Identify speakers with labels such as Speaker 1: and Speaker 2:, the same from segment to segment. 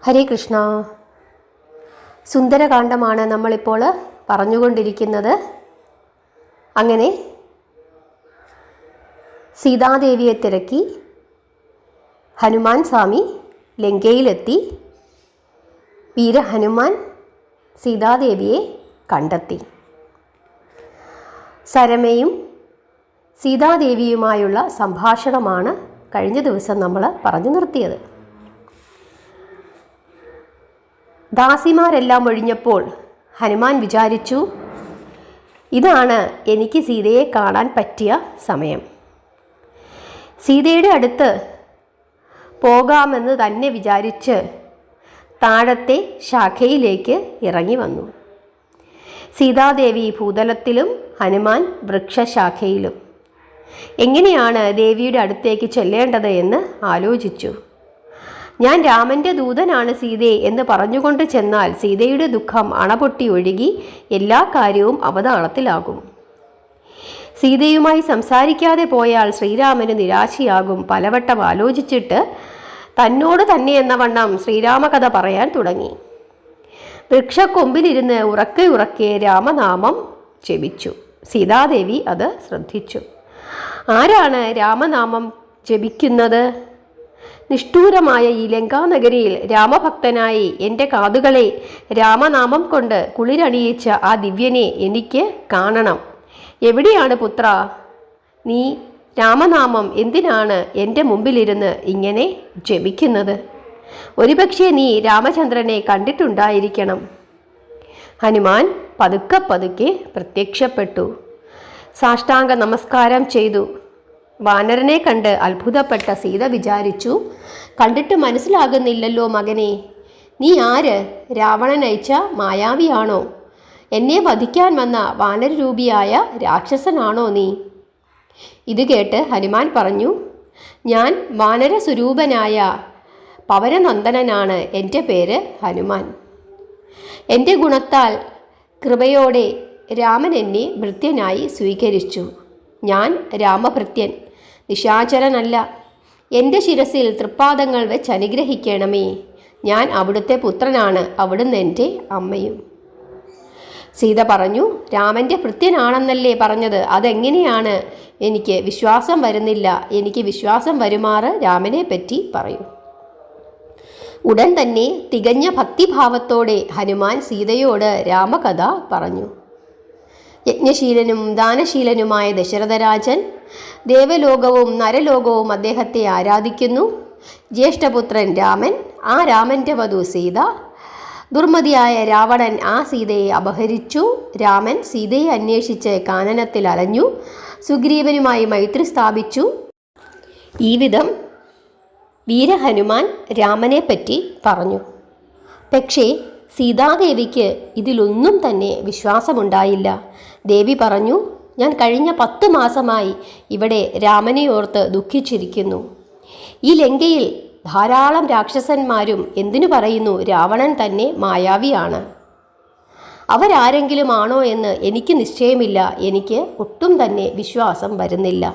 Speaker 1: ഹരേ കൃഷ്ണ. സുന്ദരകാന്ഡമാണ് നമ്മളിപ്പോൾ പറഞ്ഞുകൊണ്ടിരിക്കുന്നത്. അങ്ങനെ സീതാദേവിയെ തിരക്കി ഹനുമാൻ സ്വാമി ലങ്കയിലെത്തി. വീരഹനുമാൻ സീതാദേവിയെ കണ്ടെത്തി. സരമയും സീതാദേവിയുമായുള്ള സംഭാഷണമാണ് കഴിഞ്ഞ ദിവസം നമ്മൾ പറഞ്ഞു നിർത്തിയത്. ദാസിമാരെല്ലാം ഒഴിഞ്ഞപ്പോൾ ഹനുമാൻ വിചാരിച്ചു, ഇതാണ് എനിക്ക് സീതയെ കാണാൻ പറ്റിയ സമയം. സീതയുടെ അടുത്ത് പോകാമെന്ന് തന്നെ വിചാരിച്ച് താഴത്തെ ശാഖയിലേക്ക് ഇറങ്ങി വന്നു. സീതാദേവി ഭൂതലത്തിലും ഹനുമാൻ വൃക്ഷശാഖയിലും. എങ്ങനെയാണ് ദേവിയുടെ അടുത്തേക്ക് ചെല്ലേണ്ടത് എന്ന് ആലോചിച്ചു. ഞാൻ രാമൻ്റെ ദൂതനാണ് സീതയെ എന്ന് പറഞ്ഞുകൊണ്ട് ചെന്നാൽ സീതയുടെ ദുഃഖം അണപൊട്ടി ഒഴുകി എല്ലാ കാര്യവും അവതാളത്തിലാകും. സീതയുമായി സംസാരിക്കാതെ പോയാൽ ശ്രീരാമന് നിരാശയാകും. പലവട്ടം ആലോചിച്ചിട്ട് തന്നോട് തന്നെ എന്ന വണ്ണം ശ്രീരാമകഥ പറയാൻ തുടങ്ങി. വൃക്ഷക്കൊമ്പിലിരുന്ന് ഉറക്കെ ഉറക്കെ രാമനാമം ജപിച്ചു. സീതാദേവി അത് ശ്രദ്ധിച്ചു. ആരാണ് രാമനാമം ജപിക്കുന്നത്? നിഷ്ഠൂരമായ ഈ ലങ്കാനഗരിയിൽ രാമഭക്തനായി എൻ്റെ കാതുകളെ രാമനാമം കൊണ്ട് കുളിരണിയിച്ച ആ ദിവ്യനെ എനിക്ക് കാണണം. എവിടെയാണ് പുത്ര? നീ രാമനാമം എന്തിനാണ് എൻ്റെ മുമ്പിലിരുന്ന് ഇങ്ങനെ ജപിക്കുന്നത്? ഒരുപക്ഷെ നീ രാമചന്ദ്രനെ കണ്ടിട്ടുണ്ടായിരിക്കണം. ഹനുമാൻ പതുക്കെ പതുക്കെ പ്രത്യക്ഷപ്പെട്ടു. സാഷ്ടാംഗ നമസ്കാരം ചെയ്തു. വാനരനെ കണ്ട് അത്ഭുതപ്പെട്ട സീത വിചാരിച്ചു, കണ്ടിട്ട് മനസ്സിലാകുന്നില്ലല്ലോ മകനെ, നീ ആര്? രാവണൻ അയച്ച മായാവിയാണോ? എന്നെ വധിക്കാൻ വന്ന വാനരരൂപിയായ രാക്ഷസനാണോ നീ? ഇത് കേട്ട് ഹനുമാൻ പറഞ്ഞു, ഞാൻ വാനരസ്വരൂപനായ പവനനന്ദനാണ്. എൻ്റെ പേര് ഹനുമാൻ. എൻ്റെ ഗുണത്താൽ കൃപയോടെ രാമൻ എന്നെ ഭൃത്യനായി സ്വീകരിച്ചു. ഞാൻ രാമഭൃത്യൻ, നിശാചരനല്ല. എൻ്റെ ശിരസിൽ തൃപ്പാദങ്ങൾ വെച്ച് അനുഗ്രഹിക്കണമേ. ഞാൻ അവിടുത്തെ പുത്രനാണ്, അവിടുന്ന് എൻ്റെ അമ്മയും. സീത പറഞ്ഞു, രാമൻ്റെ ഭൃത്യനാണെന്നല്ലേ പറഞ്ഞത്? അതെങ്ങനെയാണ്? എനിക്ക് വിശ്വാസം വരുന്നില്ല. എനിക്ക് വിശ്വാസം വരുമാറ് രാമനെ പറ്റി പറയൂ. ഉടൻ തന്നെ തികഞ്ഞ ഭക്തിഭാവത്തോടെ ഹനുമാൻ സീതയോട് രാമകഥ പറഞ്ഞു. യജ്ഞശീലനും ദാനശീലനുമായ ദശരഥരാജൻ ദേവലോകവും നരലോകവും അദ്ദേഹത്തെ ആരാധിക്കുന്നു. ജ്യേഷ്ഠപുത്രൻ രാമൻ, ആ രാമൻ്റെ വധു സീത. ദുർമതിയായ രാവണൻ ആ സീതയെ അപഹരിച്ചു. രാമൻ സീതയെ അന്വേഷിച്ച് കാനനത്തിൽ അലഞ്ഞു. സുഗ്രീവനുമായി മൈത്രി സ്ഥാപിച്ചു. ഈ വിധം വീരഹനുമാൻ രാമനെ പറ്റി പറഞ്ഞു. പക്ഷേ സീതാദേവിക്ക് ഇതിലൊന്നും തന്നെ വിശ്വാസമുണ്ടായില്ല. ദേവി പറഞ്ഞു, ഞാൻ കഴിഞ്ഞ 10 മാസമായി ഇവിടെ രാമനെ ഓർത്ത് ദുഃഖിച്ചിരിക്കുന്നു. ഈ ലങ്കയിൽ ധാരാളം രാക്ഷസന്മാരും, എന്തിനു പറയുന്നു രാവണൻ തന്നെ മായാവിയാണ്. അവരാരെങ്കിലും ആണോ എന്ന് എനിക്ക് നിശ്ചയമില്ല. എനിക്ക് ഒട്ടും തന്നെ വിശ്വാസം വരുന്നില്ല.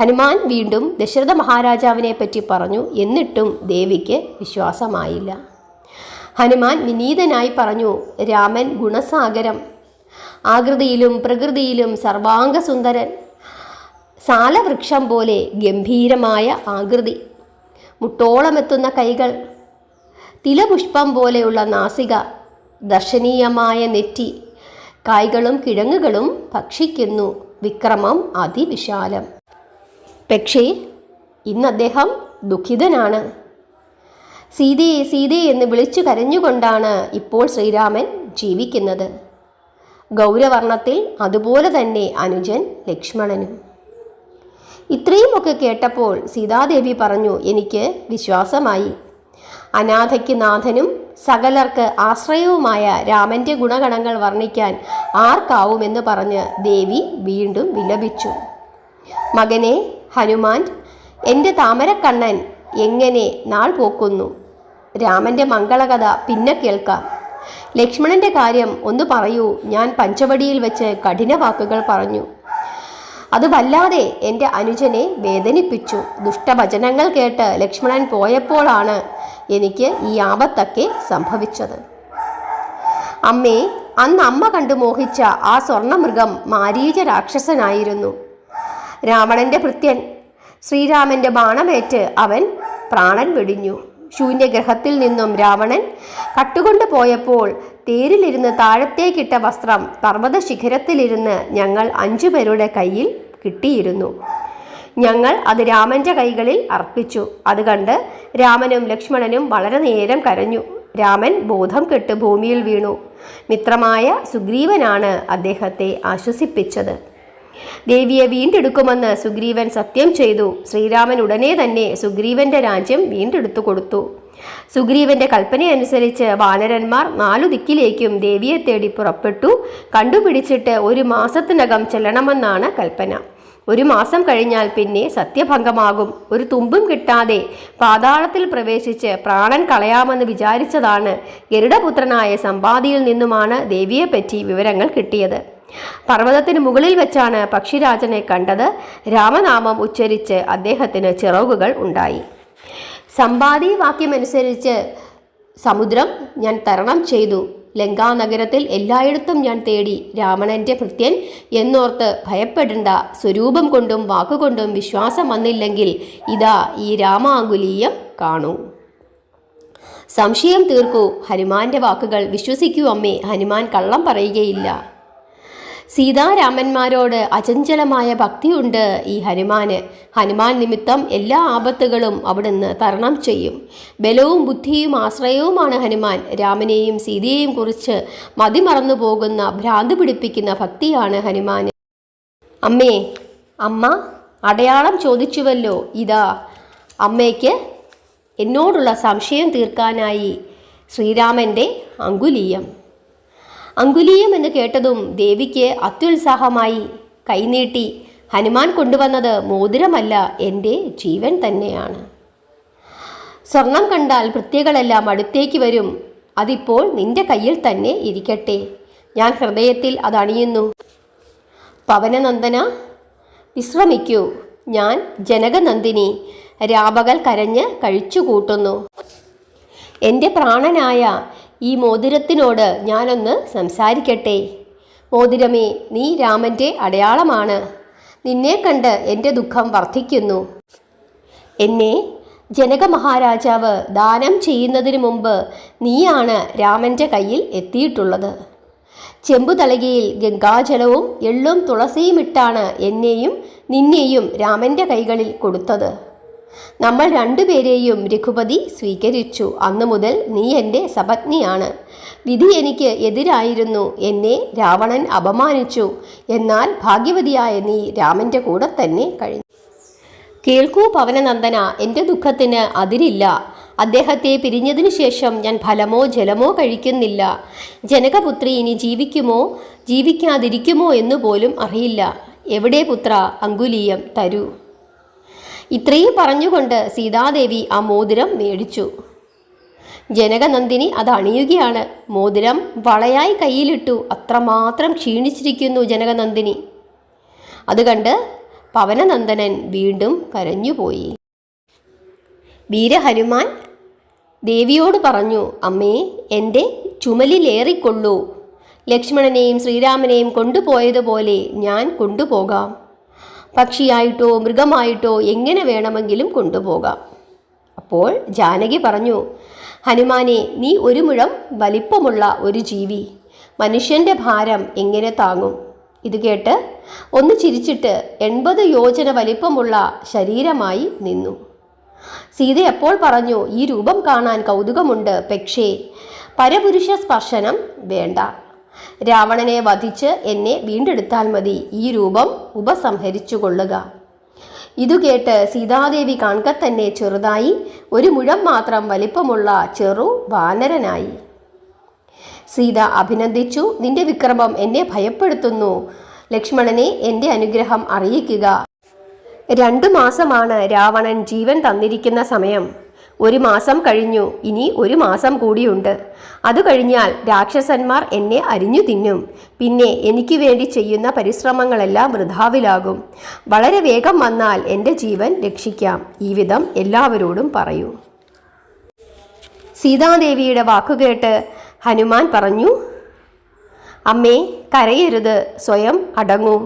Speaker 1: ഹനുമാൻ വീണ്ടും ദശരഥ മഹാരാജാവിനെ പറ്റി പറഞ്ഞു. എന്നിട്ടും ദേവിക്ക് വിശ്വാസമായില്ല. ഹനുമാൻ വിനീതനായി പറഞ്ഞു, രാമൻ ഗുണസാഗരം, ആകൃതിയിലും പ്രകൃതിയിലും സർവാംഗസുന്ദരൻ, സാലവൃക്ഷം പോലെ ഗംഭീരമായ ആകൃതി, മുട്ടോളമെത്തുന്ന കൈകൾ, തിലപുഷ്പം പോലെയുള്ള നാസിക, ദർശനീയമായ നെറ്റി, കായ്കളും കിഴങ്ങുകളും ഭക്ഷിക്കുന്നു, വിക്രമം അതിവിശാലം. പക്ഷേ ഇന്ന് അദ്ദേഹം ദുഃഖിതനാണ്. സീതയെ സീതയെ എന്ന് വിളിച്ചു കരഞ്ഞുകൊണ്ടാണ് ഇപ്പോൾ ശ്രീരാമൻ ജീവിക്കുന്നത്. ഗൗരവർണ്ണത്തിൽ അതുപോലെ തന്നെ അനുജൻ ലക്ഷ്മണനും. ഇത്രയുമൊക്കെ കേട്ടപ്പോൾ സീതാദേവി പറഞ്ഞു, എനിക്ക് വിശ്വാസമായി. അനാഥയ്ക്ക് നാഥനും സകലർക്ക് ആശ്രയവുമായ രാമൻ്റെ ഗുണഗണങ്ങൾ വർണ്ണിക്കാൻ ആർക്കാവുമെന്ന് പറഞ്ഞ് ദേവി വീണ്ടും വിലപിച്ചു. മകനെ ഹനുമാൻ, എൻ്റെ താമരക്കണ്ണൻ എങ്ങനെ നാൾ പോക്കുന്നു? രാമൻ്റെ മംഗളകഥ പിന്നെ കേൾക്കാം. ലക്ഷ്മണൻ്റെ കാര്യം ഒന്ന് പറയൂ. ഞാൻ പഞ്ചവടിയിൽ വെച്ച് കഠിന വാക്കുകൾ പറഞ്ഞു. അത് വല്ലാതെ എൻ്റെ അനുജനെ വേദനിപ്പിച്ചു. ദുഷ്ടവചനങ്ങൾ കേട്ട് ലക്ഷ്മണൻ പോയപ്പോഴാണ് എനിക്ക് ഈ ആപത്തൊക്കെ സംഭവിച്ചത്. അമ്മേ, അന്ന് അമ്മ കണ്ടു മോഹിച്ച ആ സ്വർണ്ണമൃഗം മാരീച രാക്ഷസനായിരുന്നു. രാവണന്റെ ഭൃത്യൻ. ശ്രീരാമന്റെ ബാണമേറ്റ് അവൻ പ്രാണൻ വെടിഞ്ഞു. ശൂന്യഗ്രഹത്തിൽ നിന്നും രാവണൻ കട്ടുകൊണ്ട് പോയപ്പോൾ തേരിലിരുന്ന് താഴത്തേക്കിട്ട വസ്ത്രം പർവ്വത ശിഖരത്തിലിരുന്ന് ഞങ്ങൾ 5 പേരുടെ കയ്യിൽ കിട്ടിയിരുന്നു. ഞങ്ങൾ അത് രാമന്റെ കൈകളിൽ അർപ്പിച്ചു. അത് കണ്ട് രാമനും ലക്ഷ്മണനും വളരെ നേരം കരഞ്ഞു. രാമൻ ബോധം കെട്ട് ഭൂമിയിൽ വീണു. മിത്രമായ സുഗ്രീവനാണ് അദ്ദേഹത്തെ ആശ്വസിപ്പിച്ചത്. ദേവിയെ വീണ്ടെടുക്കുമെന്ന് സുഗ്രീവൻ സത്യം ചെയ്തു. ശ്രീരാമൻ ഉടനെ തന്നെ സുഗ്രീവന്റെ രാജ്യം വീണ്ടെടുത്തു കൊടുത്തു. സുഗ്രീവന്റെ കൽപ്പനയനുസരിച്ച് വാനരന്മാർ 4 ദിക്കിലേക്കും ദേവിയെ തേടി പുറപ്പെട്ടു. കണ്ടുപിടിച്ചിട്ട് 1 മാസത്തിനകം ചെല്ലണമെന്നാണ് കൽപ്പന. 1 മാസം കഴിഞ്ഞാൽ പിന്നെ സത്യഭംഗമാകും. ഒരു തുമ്പും കിട്ടാതെ പാതാളത്തിൽ പ്രവേശിച്ച് പ്രാണൻ കളയാമെന്ന് വിചാരിച്ചതാണ്. ഗരുഡപുത്രനായ സമ്പാദിയിൽ നിന്നുമാണ് ദേവിയെപ്പറ്റി വിവരങ്ങൾ കിട്ടിയത്. പർവ്വതത്തിന് മുകളിൽ വെച്ചാണ് പക്ഷിരാജനെ കണ്ടത്. രാമനാമം ഉച്ചരിച്ച് അദ്ദേഹത്തിന് ചിറകുകൾ ഉണ്ടായി. സമ്പാദി വാക്യമനുസരിച്ച് സമുദ്രം ഞാൻ തരണം ചെയ്തു. ലങ്കാനഗരത്തിൽ എല്ലായിടത്തും ഞാൻ തേടി. രാവണന്റെ ഭൃത്യൻ എന്നോർത്ത് ഭയപ്പെടേണ്ട. സ്വരൂപം കൊണ്ടും വാക്കുകൊണ്ടും വിശ്വാസം വന്നില്ലെങ്കിൽ ഇതാ ഈ രാമാങ്കുലീയം കാണൂ. സംശയം തീർക്കൂ. ഹനുമാന്റെ വാക്കുകൾ വിശ്വസിക്കൂ അമ്മേ. ഹനുമാൻ കള്ളം പറയുകയില്ല. സീതാരാമന്മാരോട് അചഞ്ചലമായ ഭക്തിയുണ്ട് ഈ ഹനുമാന്. ഹനുമാൻ നിമിത്തം എല്ലാ ആപത്തുകളും അവിടുന്ന് തരണം ചെയ്യും. ബലവും ബുദ്ധിയും ആശ്രയവുമാണ് ഹനുമാൻ. രാമനെയും സീതയെയും കുറിച്ച് മതിമറന്നു പോകുന്ന ഭ്രാന്ത് പിടിപ്പിക്കുന്ന ഭക്തിയാണ് ഹനുമാന്. അമ്മേ, അമ്മ അടയാളം ചോദിച്ചുവല്ലോ. ഇതാ അമ്മയ്ക്ക് എന്നോടുള്ള സംശയം തീർക്കാനായി ശ്രീരാമൻ്റെ അങ്കുലീയം. അങ്കുലീയം എന്ന് കേട്ടതും ദേവിക്ക് അത്യുത്സാഹമായി. കൈനീട്ടി. ഹനുമാൻ കൊണ്ടുവന്നത് മോതിരമല്ല, എൻ്റെ ജീവൻ തന്നെയാണ്. സ്വർണം കണ്ടാൽ ഭൃത്യകളെല്ലാം അടുത്തേക്ക് വരും. അതിപ്പോൾ നിന്റെ കയ്യിൽ തന്നെ ഇരിക്കട്ടെ. ഞാൻ ഹൃദയത്തിൽ അതണിയുന്നു. പവനനന്ദന, വിശ്രമിക്കൂ. ഞാൻ ജനകനന്ദിനി രാപകൽ കരഞ്ഞ് കഴിച്ചുകൂട്ടുന്നു. എൻ്റെ പ്രാണനായ ഈ മോതിരത്തിനോട് ഞാനൊന്ന് സംസാരിക്കട്ടെ. മോതിരമേ, നീ രാമൻ്റെ അടയാളമാണ്. നിന്നെ കണ്ട് എൻ്റെ ദുഃഖം വർദ്ധിക്കുന്നു. എന്നെ ജനക മഹാരാജാവ് ദാനം ചെയ്യുന്നതിന് മുമ്പ് നീയാണ് രാമൻ്റെ കയ്യിൽ എത്തിയിട്ടുള്ളത്. ചെമ്പുതളികയിൽ ഗംഗാജലവും എള്ളും തുളസിയും ഇട്ടാണ് എന്നെയും നിന്നെയും രാമൻ്റെ കൈകളിൽ കൊടുത്തത്. നമ്മൾ 2 പേരെയും രഘുപതി സ്വീകരിച്ചു. അന്നു മുതൽ നീ എൻ്റെ സപത്നിയാണ്. വിധി എനിക്ക് എതിരായിരുന്നു. എന്നെ രാവണൻ അപമാനിച്ചു. എന്നാൽ ഭാഗ്യവതിയായ നീ രാമൻ്റെ കൂടെ തന്നെ കഴിഞ്ഞു. കേൾക്കൂ പവനനന്ദന, എൻ്റെ ദുഃഖത്തിന് അതിരില്ല. അദ്ദേഹത്തെ പിരിഞ്ഞതിനു ശേഷം ഞാൻ ഫലമോ ജലമോ കഴിക്കുന്നില്ല. ജനകപുത്രി ഇനി ജീവിക്കുമോ ജീവിക്കാതിരിക്കുമോ എന്ന് പോലും അറിയില്ല. എവിടെ പുത്ര അങ്കുലീയം? തരൂ. ഇത്രയും പറഞ്ഞുകൊണ്ട് സീതാദേവി ആ മോതിരം മേടിച്ചു. ജനകനന്ദിനി അത് അണിയുകയാണ്. മോതിരം വളയായി കയ്യിലിട്ടു. അത്രമാത്രം ക്ഷീണിച്ചിരിക്കുന്നു ജനകനന്ദിനി. അത് കണ്ട് പവനനന്ദനൻ വീണ്ടും കരഞ്ഞുപോയി. വീരഹനുമാൻ ദേവിയോട് പറഞ്ഞു, അമ്മേ, എൻ്റെ ചുമലിലേറിക്കൊള്ളൂ. ലക്ഷ്മണനെയും ശ്രീരാമനെയും കൊണ്ടുപോയതുപോലെ ഞാൻ കൊണ്ടുപോകാം. പക്ഷിയായിട്ടോ മൃഗമായിട്ടോ എങ്ങനെ വേണമെങ്കിലും കൊണ്ടുപോകാം. അപ്പോൾ ജാനകി പറഞ്ഞു, ഹനുമാനെ, നീ 1 മുഴം വലിപ്പമുള്ള ഒരു ജീവി. മനുഷ്യൻ്റെ ഭാരം എങ്ങനെ താങ്ങും? ഇത് കേട്ട് ഒന്ന് ചിരിച്ചിട്ട് 80 യോജന വലിപ്പമുള്ള ശരീരമായി നിന്നു. സീത അപ്പോൾ പറഞ്ഞു, ഈ രൂപം കാണാൻ കൗതുകമുണ്ട്, പക്ഷേ പരപുരുഷ സ്പർശനം വേണ്ട. രാവണനെ വധിച്ച് എന്നെ വീണ്ടെടുത്താൽ മതി. ഈ രൂപം ഉപസംഹരിച്ചു കൊള്ളുക. ഇതു കേട്ട് സീതാദേവി കാണുക തന്നെ ചെറുതായി 1 മുഴം മാത്രം വലിപ്പമുള്ള ചെറു വാനരനായി. സീത അഭിനന്ദിച്ചു, നിന്റെ വിക്രമം എന്നെ ഭയപ്പെടുത്തുന്നു. ലക്ഷ്മണനെ എൻ്റെ അനുഗ്രഹം അറിയിക്കുക. 2 മാസമാണ് രാവണൻ ജീവൻ തന്നിരിക്കുന്ന സമയം. 1 മാസം കഴിഞ്ഞു. ഇനി 1 മാസം കൂടിയുണ്ട്. അത് കഴിഞ്ഞാൽ രാക്ഷസന്മാർ എന്നെ അരിഞ്ഞു തിന്നും. പിന്നെ എനിക്ക് വേണ്ടി ചെയ്യുന്ന പരിശ്രമങ്ങളെല്ലാം വൃഥാവിലാകും. വളരെ വേഗം വന്നാൽ എൻ്റെ ജീവൻ രക്ഷിക്കാം. ഈ വിധം എല്ലാവരോടും പറയൂ. സീതാദേവിയുടെ വാക്കുകേട്ട് ഹനുമാൻ പറഞ്ഞു, അമ്മേ, കരയരുത്, സ്വയം അടങ്ങൂ.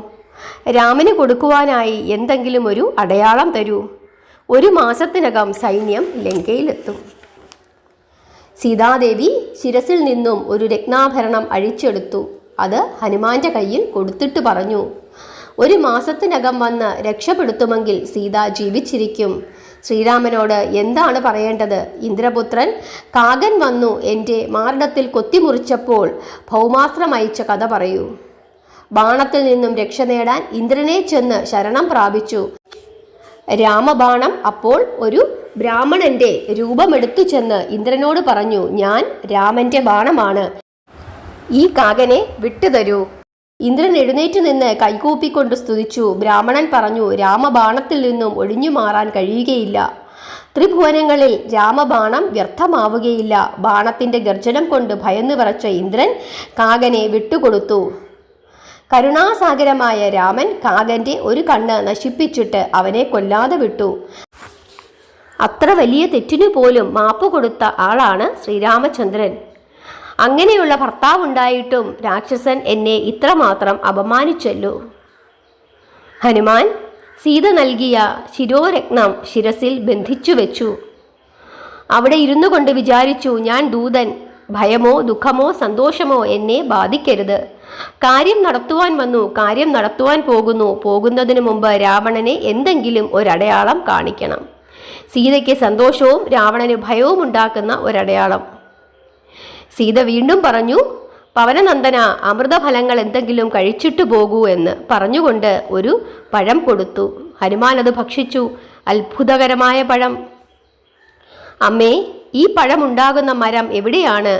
Speaker 1: രാമന് കൊടുക്കുവാനായി എന്തെങ്കിലും ഒരു അടയാളം തരൂ. 1 മാസത്തിനകം സൈന്യം ലങ്കയിലെത്തും. സീതാദേവി ശിരസിൽ നിന്നും ഒരു രത്നാഭരണം അഴിച്ചെടുത്തു. അത് ഹനുമാന്റെ കയ്യിൽ കൊടുത്തിട്ട് പറഞ്ഞു, 1 മാസത്തിനകം വന്ന് രക്ഷപ്പെടുത്തുമെങ്കിൽ സീത ജീവിച്ചിരിക്കും. ശ്രീരാമനോട് എന്താണ് പറയേണ്ടത്? ഇന്ദ്രപുത്രൻ കാകൻ വന്നു എൻ്റെ മാറിടത്തിൽ കൊത്തിമുറിച്ചപ്പോൾ ഭൗമാസ്ത്രം അയച്ച കഥ പറയൂ. ബാണത്തിൽ നിന്നും രക്ഷ നേടാൻ ഇന്ദ്രനെ ചെന്ന് ശരണം പ്രാപിച്ചു. രാമബാണം അപ്പോൾ ഒരു ബ്രാഹ്മണന്റെ രൂപമെടുത്തു ചെന്ന് ഇന്ദ്രനോട് പറഞ്ഞു, ഞാൻ രാമന്റെ ബാണമാണ്, ഈ കാകനെ വിട്ടുതരൂ. ഇന്ദ്രൻ എഴുന്നേറ്റ് നിന്ന് കൈകൂപ്പിക്കൊണ്ട് സ്തുതിച്ചു. ബ്രാഹ്മണൻ പറഞ്ഞു, രാമബാണത്തിൽ നിന്നും ഒഴിഞ്ഞു മാറാൻ കഴിയുകയില്ല. ത്രിഭുവനങ്ങളിൽ രാമബാണം വ്യർത്ഥമാവുകയില്ല. ബാണത്തിന്റെ ഗർജനം കൊണ്ട് ഭയന്നു വിറച്ച ഇന്ദ്രൻ കാകനെ വിട്ടുകൊടുത്തു. കരുണാസാഗരമായ രാമൻ കാകന്റെ ഒരു കണ്ണ് നശിപ്പിച്ചിട്ട് അവനെ കൊല്ലാതെ വിട്ടു. അത്ര വലിയ തെറ്റിനു പോലും മാപ്പ് കൊടുത്ത ആളാണ് ശ്രീരാമചന്ദ്രൻ. അങ്ങനെയുള്ള ഭർത്താവുണ്ടായിട്ടും രാക്ഷസൻ എന്നെ ഇത്രമാത്രം അപമാനിച്ചല്ലോ. ഹനുമാൻ സീത നൽകിയ ശിരോരത്നം ശിരസിൽ ബന്ധിച്ചു വെച്ചു. അവിടെ ഇരുന്നു കൊണ്ട് വിചാരിച്ചു, ഞാൻ ദൂതൻ, ഭയമോ ദുഃഖമോ സന്തോഷമോ എന്നെ ബാധിക്കരുത്. കാര്യം നടത്തുവാൻ വന്നു, കാര്യം നടത്തുവാൻ പോകുന്നു. പോകുന്നതിന് മുമ്പ് രാവണനെ എന്തെങ്കിലും ഒരടയാളം കാണിക്കണം. സീതയ്ക്ക് സന്തോഷവും രാവണന് ഭയവും ഉണ്ടാക്കുന്ന ഒരടയാളം. സീത വീണ്ടും പറഞ്ഞു, പവനനന്ദന, അമൃതഫലങ്ങൾ എന്തെങ്കിലും കഴിച്ചിട്ടു പോകൂ എന്ന് പറഞ്ഞുകൊണ്ട് ഒരു പഴം കൊടുത്തു. ഹനുമാൻ അത് ഭക്ഷിച്ചു. അത്ഭുതകരമായ പഴം. അമ്മേ, ഈ പഴം ഉണ്ടാകുന്ന മരം എവിടെയാണ്?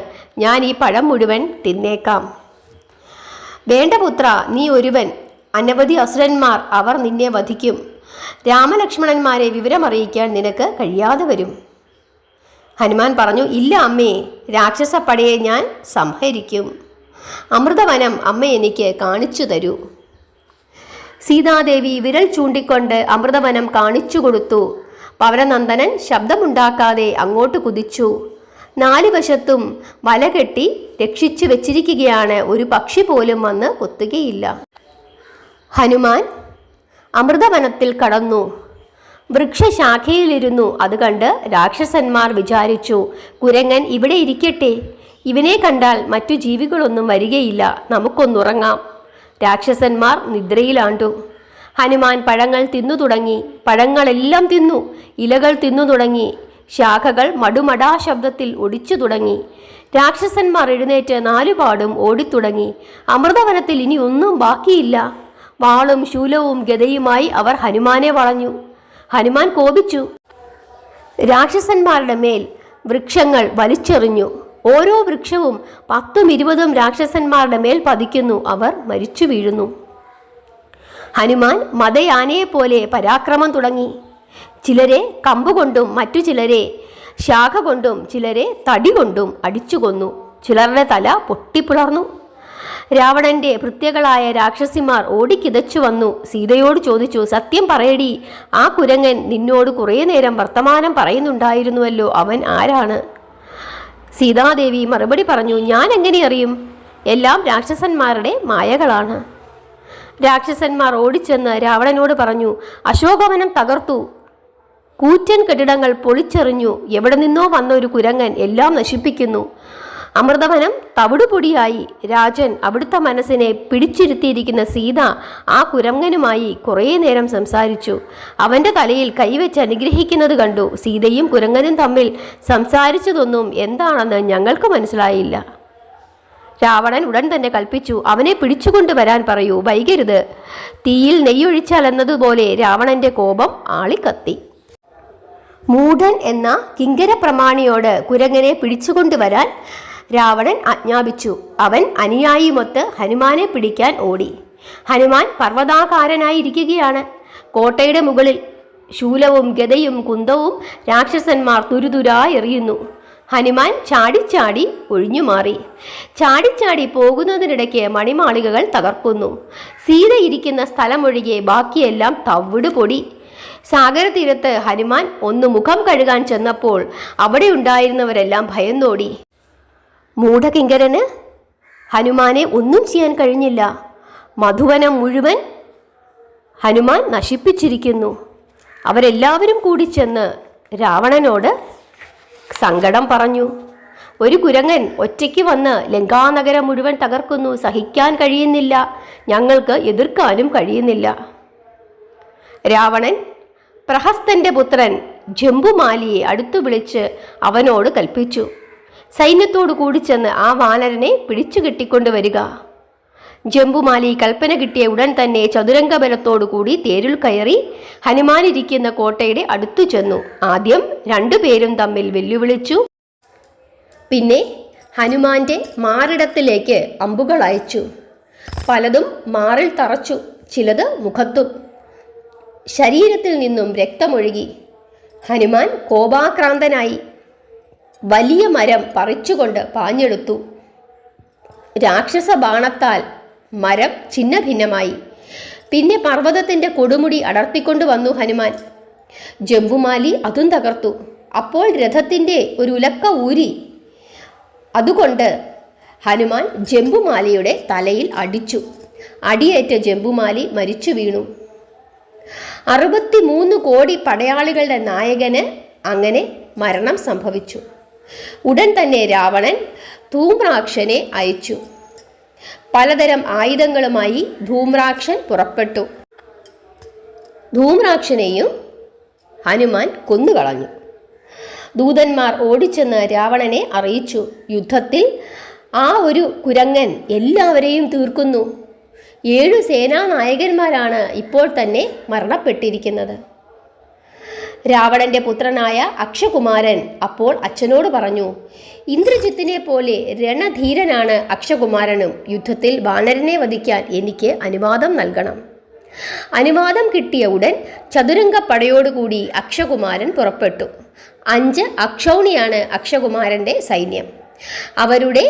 Speaker 1: ഞാൻ ഈ പഴം മുഴുവൻ തിന്നേക്കാം. വേണ്ട പുത്ര, നീ ഒരുവൻ, അനവധി അസുരന്മാർ, അവർ നിന്നെ വധിക്കും. രാമലക്ഷ്മണന്മാരെ വിവരമറിയിക്കാൻ നിനക്ക് കഴിയാതെ വരും. ഹനുമാൻ പറഞ്ഞു, ഇല്ല അമ്മേ, രാക്ഷസപ്പടയെ ഞാൻ സംഹരിക്കും. അമൃതവനം അമ്മ എനിക്ക് കാണിച്ചു തരൂ. സീതാദേവി വിരൽ ചൂണ്ടിക്കൊണ്ട് അമൃതവനം കാണിച്ചു കൊടുത്തു. പവനനന്ദനൻ ശബ്ദമുണ്ടാക്കാതെ അങ്ങോട്ട് കുതിച്ചു. 4 വശത്തും വല കെട്ടി രക്ഷിച്ചു വെച്ചിരിക്കുകയാണ്. ഒരു പക്ഷി പോലും വന്ന് കൊത്തുകയില്ല. ഹനുമാൻ അമൃതവനത്തിൽ കടന്നു. വൃക്ഷശാഖയിലിരുന്നു. അത് കണ്ട് രാക്ഷസന്മാർ വിചാരിച്ചു, കുരങ്ങൻ ഇവിടെ ഇരിക്കട്ടെ, ഇവനെ കണ്ടാൽ മറ്റു ജീവികളൊന്നും വരികയില്ല, നമുക്കൊന്നുറങ്ങാം. രാക്ഷസന്മാർ നിദ്രയിലാണ്ടു. ഹനുമാൻ പഴങ്ങൾ തിന്നു തുടങ്ങി. പഴങ്ങളെല്ലാം തിന്നു. ഇലകൾ തിന്നു തുടങ്ങി. ശാഖകൾ മടുമടാ ശബ്ദത്തിൽ ഒടിച്ചു തുടങ്ങി. രാക്ഷസന്മാർ എഴുന്നേറ്റ് 4 പാടും ഓടിത്തുടങ്ങി. അമൃതവനത്തിൽ ഇനി ഒന്നും ബാക്കിയില്ല. വാളും ശൂലവും ഗദയുമായി അവർ ഹനുമാനെ വളഞ്ഞു. ഹനുമാൻ കോപിച്ചു. രാക്ഷസന്മാരുടെ മേൽ വൃക്ഷങ്ങൾ വലിച്ചെറിഞ്ഞു. ഓരോ വൃക്ഷവും 10ഉം 20ഉം രാക്ഷസന്മാരുടെ മേൽ പതിക്കുന്നു. അവർ മരിച്ചു വീഴുന്നു. ഹനുമാൻ മദയാനയെപ്പോലെ പരാക്രമം തുടങ്ങി. ചിലരെ കമ്പുകൊണ്ടും മറ്റു ചിലരെ ശാഖ കൊണ്ടും ചിലരെ തടി കൊണ്ടും അടിച്ചു കൊന്നു. ചിലരുടെ തല പൊട്ടിപ്പിളർന്നു. രാവണന്റെ ഭൃത്യകളായ രാക്ഷസിമാർ ഓടിക്കിതച്ചു വന്നു. സീതയോട് ചോദിച്ചു, സത്യം പറയടി, ആ കുരങ്ങൻ നിന്നോട് കുറേ നേരം വർത്തമാനം പറയുന്നുണ്ടായിരുന്നുവല്ലോ, അവൻ ആരാണ്? സീതാദേവി മറുപടി പറഞ്ഞു, ഞാൻ എങ്ങനെ അറിയും? എല്ലാം രാക്ഷസന്മാരുടെ മായകളാണ്. രാക്ഷസന്മാർ ഓടിച്ചെന്ന് രാവണനോട് പറഞ്ഞു, അശോകവനം തകർത്തു, കൂറ്റൻ കെട്ടിടങ്ങൾ പൊളിച്ചെറിഞ്ഞു. എവിടെ നിന്നോ വന്ന ഒരു കുരങ്ങൻ എല്ലാം നശിപ്പിക്കുന്നു. അമൃതവനം തവിടുപൊടിയായി. രാജൻ അവിടുത്തെ മനസ്സിനെ പിടിച്ചിരുത്തിയിരിക്കുന്ന സീത ആ കുരങ്ങനുമായി കുറേ നേരം സംസാരിച്ചു. അവൻ്റെ തലയിൽ കൈവച്ച് അനുഗ്രഹിക്കുന്നത് കണ്ടു. സീതയും കുരങ്ങനും തമ്മിൽ സംസാരിച്ചതൊന്നും എന്താണെന്ന് ഞങ്ങൾക്ക് മനസ്സിലായില്ല. രാവണൻ ഉടൻ തന്നെ കൽപ്പിച്ചു, അവനെ പിടിച്ചുകൊണ്ടുവരാൻ പറയൂ, വൈകരുത്. തീയിൽ നെയ്യൊഴിച്ചാൽ എന്നതുപോലെ രാവണന്റെ കോപം ആളിക്കത്തി. മൂഢൻ എന്ന കിങ്കര പ്രമാണിയോട് കുരങ്ങനെ പിടിച്ചുകൊണ്ടുവരാൻ രാവണൻ ആജ്ഞാപിച്ചു. അവൻ അനുയായിമൊത്ത് ഹനുമാനെ പിടിക്കാൻ ഓടി. ഹനുമാൻ പർവ്വതാകാരനായിരിക്കുകയാണ്. കോട്ടയുടെ മുകളിൽ ശൂലവും ഗദയും കുന്തവും രാക്ഷസന്മാർ തുരുതുരാ എറിയുന്നു. ഹനുമാൻ ചാടിച്ചാടി ഒഴിഞ്ഞുമാറി. ചാടിച്ചാടി പോകുന്നതിനിടയ്ക്ക് മണിമാളികകൾ തകർക്കുന്നു. സീത ഇരിക്കുന്ന സ്ഥലമൊഴികെ ബാക്കിയെല്ലാം തവിട് പൊടി. സാഗരതീരത്ത് ഹനുമാൻ ഒന്ന് മുഖം കഴുകാൻ ചെന്നപ്പോൾ അവിടെ ഉണ്ടായിരുന്നവരെല്ലാം ഭയന്നോടി. മൂഢകിങ്കരന് ഹനുമാനെ ഒന്നും ചെയ്യാൻ കഴിഞ്ഞില്ല. മധുവനം മുഴുവൻ ഹനുമാൻ നശിപ്പിച്ചിരിക്കുന്നു. അവരെല്ലാവരും കൂടി ചെന്ന് രാവണനോട് സങ്കടം പറഞ്ഞു. ഒരു കുരങ്ങൻ ഒറ്റയ്ക്ക് വന്ന് ലങ്കാനഗരം മുഴുവൻ തകർക്കുന്നു. സഹിക്കാൻ കഴിയുന്നില്ല. ഞങ്ങൾക്ക് എതിർക്കാനും കഴിയുന്നില്ല. രാവണൻ പ്രഹസ്തന്റെ പുത്രൻ ജംബുമാലിയെ അടുത്തു വിളിച്ച് അവനോട് കൽപ്പിച്ചു, സൈന്യത്തോടു കൂടി ചെന്ന് ആ വാനരനെ പിടിച്ചു കെട്ടിക്കൊണ്ടുവരിക. ജംബുമാലി കൽപ്പന കിട്ടിയ ഉടൻ തന്നെ ചതുരംഗബലത്തോടുകൂടി തേരിൽ കയറി ഹനുമാനിരിക്കുന്ന കോട്ടയുടെ അടുത്തു ചെന്നു. ആദ്യം രണ്ടുപേരും തമ്മിൽ വെല്ലുവിളിച്ചു. പിന്നെ ഹനുമാന്റെ മാറിടത്തിലേക്ക് അമ്പുകൾ അയച്ചു. പലതും മാറിൽ തറച്ചു, ചിലത് മുഖത്തും. ശരീരത്തിൽ നിന്നും രക്തമൊഴുകി. ഹനുമാൻ കോപാക്രാന്തനായി വലിയ മരം പറിച്ചുകൊണ്ട് പാഞ്ഞെടുത്തു. രാക്ഷസ ബാണത്താൽ മരം ഛിന്നഭിന്നമായി. പിന്നെ പർവ്വതത്തിൻ്റെ കൊടുമുടി അടർത്തിക്കൊണ്ടുവന്നു ഹനുമാൻ. ജംബുമാലി അതും തകർത്തു. അപ്പോൾ രഥത്തിൻ്റെ ഒരു ഉലക്ക ഊരി. അതുകൊണ്ട് ഹനുമാൻ ജംബുമാലിയുടെ തലയിൽ അടിച്ചു. അടിയേറ്റ ജംബുമാലി മരിച്ചു വീണു. 63 കോടി പടയാളികളുടെ നായകന് അങ്ങനെ മരണം സംഭവിച്ചു. ഉടൻ തന്നെ രാവണൻ ധൂമ്രാക്ഷനെ അയച്ചു. പലതരം ആയുധങ്ങളുമായി ധൂമ്രാക്ഷൻ പുറപ്പെട്ടു. ധൂമ്രാക്ഷനെയും ഹനുമാൻ കൊന്നുകളഞ്ഞു. ദൂതന്മാർ ഓടിച്ചെന്ന് രാവണനെ അറിയിച്ചു, യുദ്ധത്തിൽ ആ ഒരു കുരങ്ങൻ എല്ലാവരെയും തീർക്കുന്നു. 7 സേനാനായകന്മാരാണ് ഇപ്പോൾ തന്നെ മരണപ്പെട്ടിരിക്കുന്നത്. രാവണന്റെ പുത്രനായ അക്ഷകുമാരൻ അപ്പോൾ അച്ഛനോട് പറഞ്ഞു, ഇന്ദ്രജിത്തിനെ പോലെ രണധീരനാണ് അക്ഷകുമാരനും. യുദ്ധത്തിൽ വാനരനെ വധിക്കാൻ എനിക്ക് അനുവാദം നൽകണം. അനുവാദം കിട്ടിയ ഉടൻ ചതുരംഗപ്പടയോടുകൂടി അക്ഷകുമാരൻ പുറപ്പെട്ടു. 5 അക്ഷൗണിയാണ് അക്ഷകുമാരൻ്റെ സൈന്യം. അവരുടെ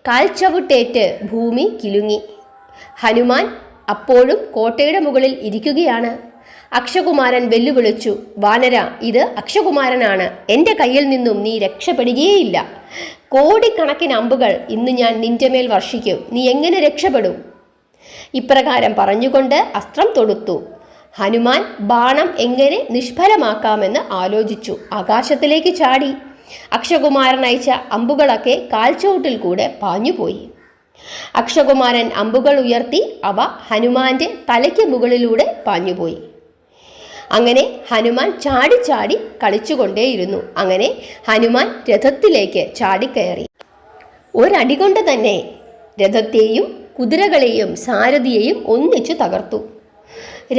Speaker 1: കാൽച്ചവിട്ടേറ്റ് ഭൂമി കിലുങ്ങി. ഹനുമാൻ അപ്പോഴും കോട്ടയുടെ മുകളിൽ ഇരിക്കുകയാണ്. അക്ഷകുമാരൻ വെല്ലുവിളിച്ചു, വാനര, ഇത് അക്ഷകുമാരനാണ്. എൻ്റെ കയ്യിൽ നിന്നും നീ രക്ഷപ്പെടുകയേയില്ല. കോടിക്കണക്കിന് അമ്പുകൾ ഇന്ന് ഞാൻ നിന്റെ മേൽ വർഷിക്കും. നീ എങ്ങനെ രക്ഷപ്പെടും? ഇപ്രകാരം പറഞ്ഞുകൊണ്ട് അസ്ത്രം തൊടുത്തു. ഹനുമാൻ ബാണം എങ്ങനെ നിഷ്ഫലമാക്കാമെന്ന് ആലോചിച്ചു. ആകാശത്തിലേക്ക് ചാടി. അക്ഷകുമാരൻ അയച്ച അമ്പുകളൊക്കെ കാൽച്ചോട്ടിൽ കൂടെ പാഞ്ഞുപോയി. അക്ഷകുമാരൻ അമ്പുകൾ ഉയർത്തി അവ ഹനുമാന്റെ തലയ്ക്ക് മുകളിലൂടെ പാഞ്ഞുപോയി. അങ്ങനെ ഹനുമാൻ ചാടി ചാടി കളിച്ചുകൊണ്ടേയിരുന്നു. അങ്ങനെ ഹനുമാൻ രഥത്തിലേക്ക് ചാടിക്കയറി. ഒരടി കൊണ്ട് തന്നെ രഥത്തെയും കുതിരകളെയും സാരഥിയെയും ഒന്നിച്ചു തകർത്തു.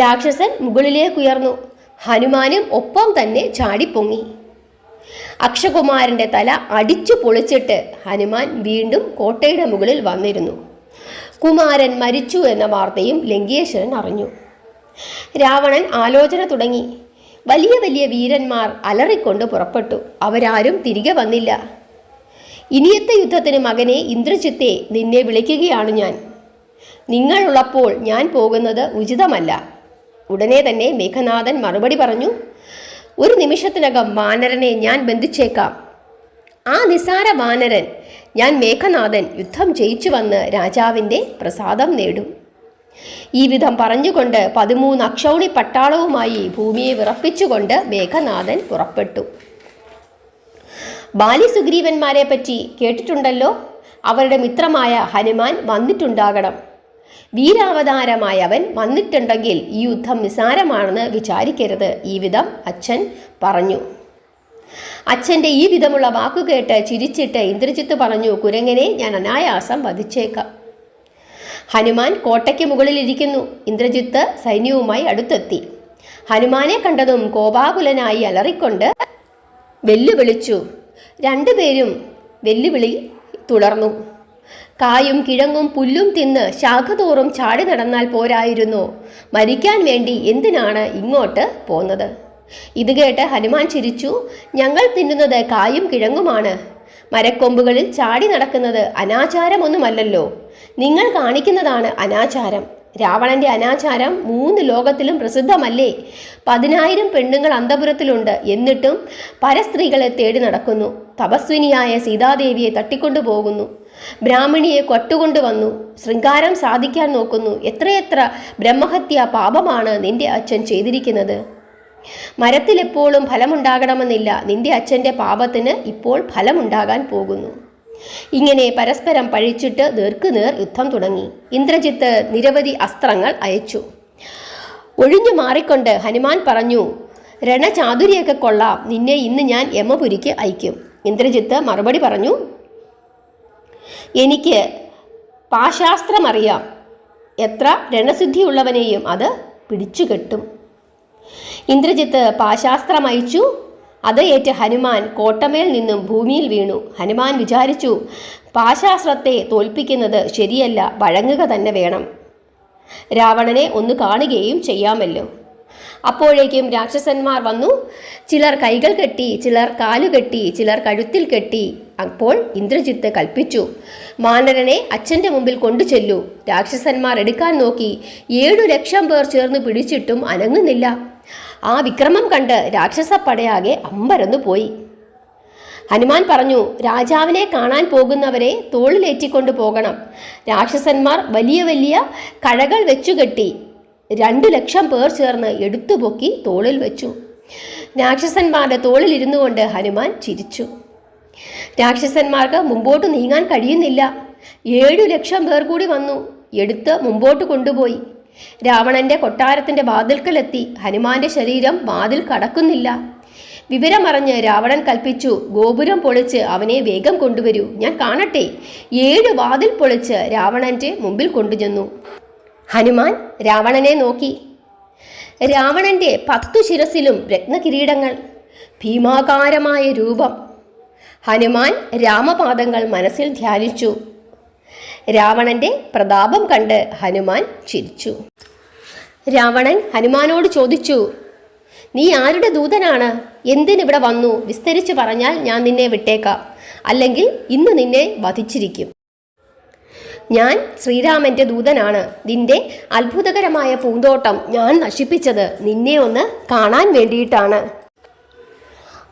Speaker 1: രാക്ഷസൻ മുകളിലേക്കുയർന്നു. ഹനുമാനും ഒപ്പം തന്നെ ചാടിപ്പൊങ്ങി. അക്ഷകുമാരൻ്റെ തല അടിച്ചു പൊളിച്ചിട്ട് ഹനുമാൻ വീണ്ടും കോട്ടയുടെ മുകളിൽ വന്നിരുന്നു. കുമാരൻ മരിച്ചു എന്ന വാർത്തയും ലങ്കേശ്വരൻ അറിഞ്ഞു. രാവണൻ ആലോചന തുടങ്ങി. വലിയ വലിയ വീരന്മാർ അലറിക്കൊണ്ട് പുറപ്പെട്ടു. അവരാരും തിരികെ വന്നില്ല. ഇനിയത്തെ യുദ്ധത്തിന് മകനെ ഇന്ദ്രജിത്തെ, നിന്നെ വിളിക്കുകയാണ് ഞാൻ. നിങ്ങളുള്ളപ്പോൾ ഞാൻ പോകുന്നത് ഉചിതമല്ല. ഉടനെ തന്നെ മേഘനാഥൻ മറുപടി പറഞ്ഞു, ഒരു നിമിഷത്തിനകം വാനരനെ ഞാൻ ബന്ധിച്ചേക്കാം. ആ നിസാര വാനരൻ ഞാൻ മേഘനാഥൻ യുദ്ധം ജയിച്ചു വന്ന് രാജാവിൻ്റെ പ്രസാദം നേടും. ഈ വിധം പറഞ്ഞുകൊണ്ട് 13 അക്ഷൗണി പട്ടാളവുമായി ഭൂമിയെ വിറപ്പിച്ചുകൊണ്ട് മേഘനാഥൻ പുറപ്പെട്ടു. ബാലിസുഗ്രീവന്മാരെ പറ്റി കേട്ടിട്ടുണ്ടല്ലോ. അവരുടെ മിത്രമായ ഹനുമാൻ വന്നിട്ടുണ്ടാകണം. വീരാവതാരമായ അവൻ വന്നിട്ടുണ്ടെങ്കിൽ ഈ യുദ്ധം നിസാരമാണെന്ന് വിചാരിക്കരുത്. ഈ വിധം അച്ഛൻ പറഞ്ഞു. അച്ഛൻ്റെ ഈ വിധമുള്ള വാക്കുകേട്ട് ചിരിച്ചിട്ട് ഇന്ദ്രജിത്ത് പറഞ്ഞു, കുരങ്ങനെ ഞാൻ അനായാസം വധിച്ചേക്കാം. ഹനുമാൻ കോട്ടയ്ക്ക് മുകളിലിരിക്കുന്നു. ഇന്ദ്രജിത്ത് സൈന്യവുമായി അടുത്തെത്തി. ഹനുമാനെ കണ്ടതും കോപാകുലനായി അലറിക്കൊണ്ട് വെല്ലുവിളിച്ചു. രണ്ടുപേരും വെല്ലുവിളി തുടർന്നു. കായും കിഴങ്ങും പുല്ലും തിന്ന് ശാഖതോറും ചാടി നടന്നാൽ പോരായിരുന്നോ? മരിക്കാൻ വേണ്ടി എന്തിനാണ് ഇങ്ങോട്ട് പോന്നത്? ഇത് കേട്ട് ഹനുമാൻ ചിരിച്ചു. ഞങ്ങൾ തിന്നുന്നത് കായും കിഴങ്ങുമാണ്. മരക്കൊമ്പുകളിൽ ചാടി നടക്കുന്നത് അനാചാരമൊന്നുമല്ലല്ലോ. നിങ്ങൾ കാണിക്കുന്നതാണ് അനാചാരം. രാവണന്റെ അനാചാരം 3 ലോകത്തിലും പ്രസിദ്ധമല്ലേ? 10,000 പെണ്ണുങ്ങൾ അന്തപുരത്തിലുണ്ട്. എന്നിട്ടും പരസ്ത്രീകളെ തേടി നടക്കുന്നു. തപസ്വിനിയായ സീതാദേവിയെ തട്ടിക്കൊണ്ടുപോകുന്നു. ബ്രാഹ്മണിയെ കൊട്ടുകൊണ്ടുവന്നു. ശൃംഗാരം സാധിക്കാൻ നോക്കുന്നു. എത്രയെത്ര ബ്രഹ്മഹത്യാ പാപമാണ് നിന്റെ അച്ഛൻ ചെയ്തിരിക്കുന്നത്. മരത്തിലെപ്പോഴും ഫലമുണ്ടാകണമെന്നില്ല. നിന്റെ അച്ഛൻ്റെ പാപത്തിന് ഇപ്പോൾ ഫലമുണ്ടാകാൻ പോകുന്നു. ഇങ്ങനെ പരസ്പരം പഴിച്ചിട്ട് നേർക്കുനേർ യുദ്ധം തുടങ്ങി. ഇന്ദ്രജിത്ത് നിരവധി അസ്ത്രങ്ങൾ അയച്ചു. ഒഴിഞ്ഞു മാറിക്കൊണ്ട് ഹനുമാൻ പറഞ്ഞു, രണചാതുരിയൊക്കെ കൊള്ളാം. നിന്നെ ഇന്ന് ഞാൻ യമപുരിക്ക് അയക്കും. ഇന്ദ്രജിത്ത് മറുപടി പറഞ്ഞു, എനിക്ക് പാശാസ്ത്രമറിയാം. എത്ര രണസിദ്ധിയുള്ളവനെയും അത് പിടിച്ചുകെട്ടും. ഇന്ദ്രജിത്ത് പാശാസ്ത്രം അയച്ചു. അത് ഏറ്റ് ഹനുമാൻ കോട്ടമേൽ നിന്നും ഭൂമിയിൽ വീണു. ഹനുമാൻ വിചാരിച്ചു, പാശാസ്ത്രത്തെ തോൽപ്പിക്കുന്നത് ശരിയല്ല, വഴങ്ങുക തന്നെ വേണം. രാവണനെ ഒന്ന് കാണുകയും ചെയ്യാമല്ലോ. അപ്പോഴേക്കും രാക്ഷസന്മാർ വന്നു. ചിലർ കൈകൾ കെട്ടി, ചിലർ കാലുകെട്ടി, ചിലർ കഴുത്തിൽ കെട്ടി. അപ്പോൾ ഇന്ദ്രജിത്ത് കൽപ്പിച്ചു, വാനരനെ അച്ഛൻ്റെ മുമ്പിൽ കൊണ്ടുചെല്ലൂ. രാക്ഷസന്മാർ എടുക്കാൻ നോക്കി. 7 ലക്ഷം പേർ ചേർന്ന് പിടിച്ചിട്ടും അനങ്ങുന്നില്ല. ആ വിക്രമം കണ്ട് രാക്ഷസപ്പടയാകെ അമ്പരന്നു പോയി. ഹനുമാൻ പറഞ്ഞു, രാജാവിനെ കാണാൻ പോകുന്നവരെ തോളിലേറ്റിക്കൊണ്ടു പോകണം. രാക്ഷസന്മാർ വലിയ വലിയ കഴകൾ വെച്ചുകെട്ടി 2 ലക്ഷം പേർ ചേർന്ന് എടുത്തുപൊക്കി തോളിൽ വെച്ചു. രാക്ഷസന്മാരുടെ തോളിൽ ഇരുന്നു കൊണ്ട് ഹനുമാൻ ചിരിച്ചു. രാക്ഷസന്മാർക്ക് മുമ്പോട്ട് നീങ്ങാൻ കഴിയുന്നില്ല. 7 ലക്ഷം പേർ കൂടി വന്നു. എടുത്ത് മുമ്പോട്ട് കൊണ്ടുപോയി. രാവണന്റെ കൊട്ടാരത്തിന്റെ വാതിൽക്കലെത്തി. ഹനുമാന്റെ ശരീരം വാതിൽ കടക്കുന്നില്ല. വിവരമറിഞ്ഞ് രാവണൻ കൽപ്പിച്ചു, ഗോപുരം പൊളിച്ച് അവനെ വേഗം കൊണ്ടുവരൂ, ഞാൻ കാണട്ടെ. 7 വാതിൽ പൊളിച്ച് രാവണന്റെ മുമ്പിൽ കൊണ്ടുചെന്നു. ഹനുമാൻ രാവണനെ നോക്കി. രാവണന്റെ 10 ശിരസിലും രത്നകിരീടങ്ങൾ, ഭീമാകാരമായ രൂപം. ഹനുമാൻ രാമപാദങ്ങൾ മനസ്സിൽ ധ്യാനിച്ചു. രാവണന്റെ പ്രതാപം കണ്ട് ഹനുമാൻ ചിരിച്ചു. രാവണൻ ഹനുമാനോട് ചോദിച്ചു, നീ ആരുടെ ദൂതനാണ്? എന്തിനിവിടെ വന്നു? വിസ്തരിച്ച് പറഞ്ഞാൽ ഞാൻ നിന്നെ വിട്ടേക്കാം. അല്ലെങ്കിൽ ഇന്ന് നിന്നെ വധിച്ചിരിക്കും. ഞാൻ ശ്രീരാമന്റെ ദൂതനാണ്. നിന്റെ അത്ഭുതകരമായ പൂന്തോട്ടം ഞാൻ നശിപ്പിച്ചത് നിന്നെ ഒന്ന് കാണാൻ വേണ്ടിയിട്ടാണ്.